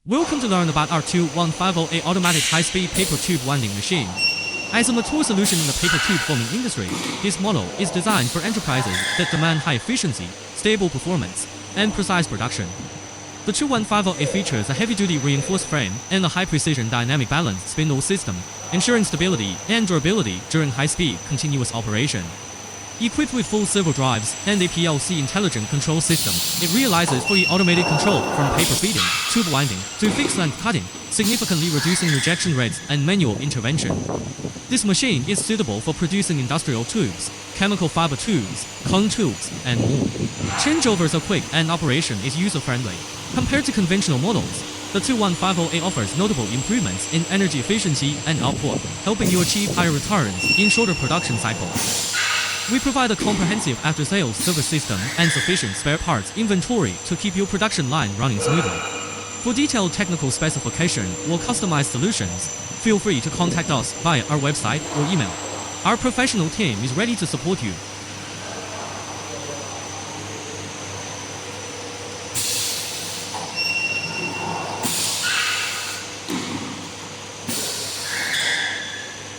Welcome to learn about our 2150A automatic high-speed paper tube winding machine. As a mature solution in the paper tube forming industry, this model is designed for enterprises that demand high efficiency, stable performance, and precise production. The 2150A features a heavy-duty reinforced frame and a high-precision dynamic balanced spindle system, ensuring stability and durability during high-speed continuous operation. Equipped with full servo drives and a PLC intelligent control system, it realizes fully automated control from paper feeding, tube winding, to fixed-length cutting, significantly reducing rejection rates and manual intervention. This machine is suitable for producing industrial tubes, chemical fiber tubes, cone tubes, and more. Changeovers are quick and operation is user-friendly. Compared to conventional models, the 2150A offers notable improvements in energy efficiency and output, helping you achieve higher returns in shorter production cycles. We provide a comprehensive after-sales service system and sufficient spare parts inventory to keep your production line running smoothly. For detailed technical specification or customized solutions, feel free to contact us via our website or email. Our professional team is ready to support you.